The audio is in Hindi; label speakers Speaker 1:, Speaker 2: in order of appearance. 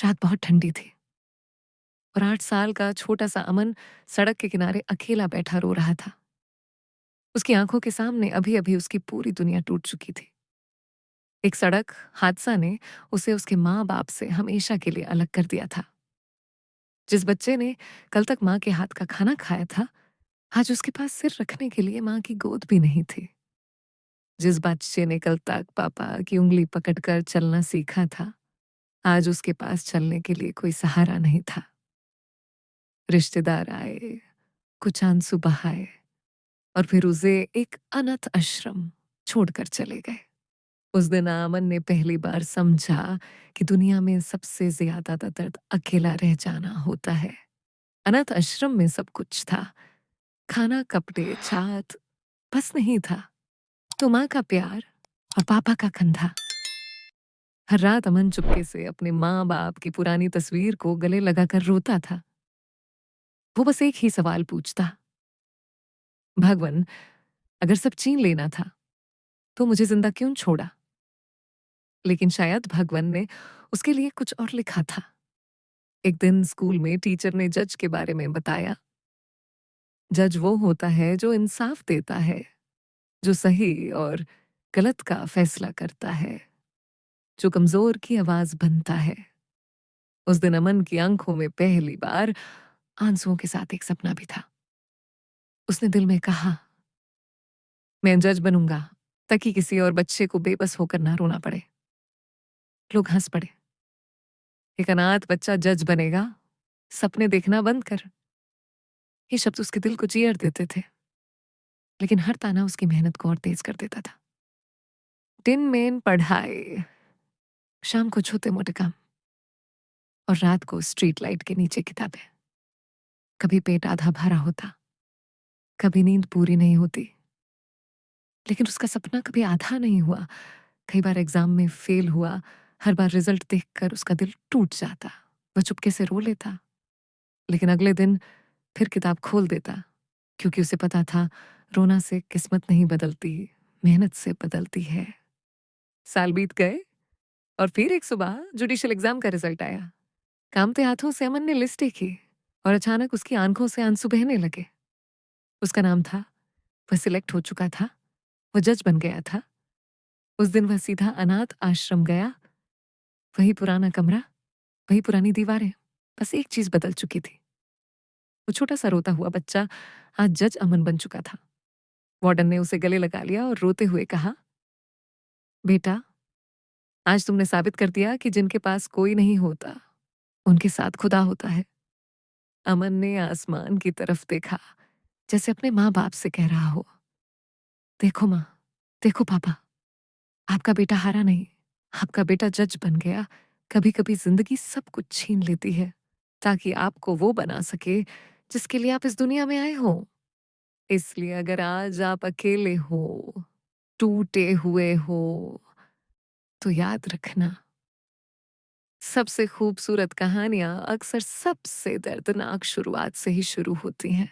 Speaker 1: रात बहुत ठंडी थी और 8 साल का छोटा सा अमन सड़क के किनारे अकेला बैठा रो रहा था। उसकी आंखों के सामने अभी अभी उसकी पूरी दुनिया टूट चुकी थी। एक सड़क हादसा ने उसे उसके माँ बाप से हमेशा के लिए अलग कर दिया था। जिस बच्चे ने कल तक माँ के हाथ का खाना खाया था, आज उसके पास सिर रखने के लिए माँ की गोद भी नहीं थी। जिस बच्चे ने कल तक पापा की उंगली पकड़कर चलना सीखा था, आज उसके पास चलने के लिए कोई सहारा नहीं था। रिश्तेदार आए, कुछ आंसू बहाए और फिर उसे एक अनाथ आश्रम छोड़कर चले गए। उस दिन अमन ने पहली बार समझा कि दुनिया में सबसे ज्यादा दर्द अकेला रह जाना होता है। अनाथ आश्रम में सब कुछ था, खाना, कपड़े, छात, बस नहीं था तो माँ का प्यार और पापा का कंधा। हर रात अमन चुपके से अपने माँ बाप की पुरानी तस्वीर को गले लगाकर रोता था। वो बस एक ही सवाल पूछता, भगवन, अगर सब छीन लेना था तो मुझे जिंदा क्यों छोड़ा? लेकिन शायद भगवन ने उसके लिए कुछ और लिखा था। एक दिन स्कूल में टीचर ने जज के बारे में बताया। जज वो होता है जो इंसाफ देता है, जो सही और गलत का फैसला करता है, जो कमजोर की आवाज बनता है। उस दिन अमन की आंखों में पहली बार आंसुओं के साथ एक सपना भी था। उसने दिल में कहा, मैं जज बनूंगा ताकि किसी और बच्चे को बेबस होकर ना रोना पड़े। लोग हंस पड़े। एक अनाथ बच्चा जज बनेगा, सपने देखना बंद कर। ये शब्द उसके दिल को चीर देते थे, लेकिन हर ताना उसकी मेहनत को और तेज कर देता था। दिन में पढ़ाई, शाम को छोटे मोटे काम और रात को स्ट्रीट लाइट के नीचे किताबें। कभी पेट आधा भरा होता, कभी नींद पूरी नहीं होती, लेकिन उसका सपना कभी आधा नहीं हुआ। कई बार एग्जाम में फेल हुआ, हर बार रिजल्ट देखकर उसका दिल टूट जाता। वह चुपके से रो लेता, लेकिन अगले दिन फिर किताब खोल देता, क्योंकि उसे पता था रोना से किस्मत नहीं बदलती, मेहनत से बदलती है। साल बीत गए और फिर एक सुबह जुडिशियल एग्जाम का रिजल्ट आया। कांपते हाथों से अमन ने लिस्ट देखी और अचानक उसकी आंखों से आंसू बहने लगे। उसका नाम था, वह सिलेक्ट हो चुका था, वह जज बन गया था। उस दिन वह सीधा अनाथ आश्रम गया। वही पुराना कमरा, वही पुरानी दीवारें, बस एक चीज बदल चुकी थी। वो छोटा सा रोता हुआ बच्चा आज जज अमन बन चुका था। वार्डन ने उसे गले लगा लिया और रोते हुए कहा, बेटा, आज तुमने साबित कर दिया कि जिनके पास कोई नहीं होता, उनके साथ खुदा होता है। अमन ने आसमान की तरफ देखा, जैसे अपने माँ बाप से कह रहा हो, देखो माँ, देखो पापा, आपका बेटा हारा नहीं, आपका बेटा जज बन गया। कभी कभी जिंदगी सब कुछ छीन लेती है ताकि आपको वो बना सके जिसके लिए आप इस दुनिया में आए हो। इसलिए अगर आज आप अकेले हो, टूटे हुए हो, तो याद रखना, सबसे खूबसूरत कहानियां अक्सर सबसे दर्दनाक शुरुआत से ही शुरू होती हैं।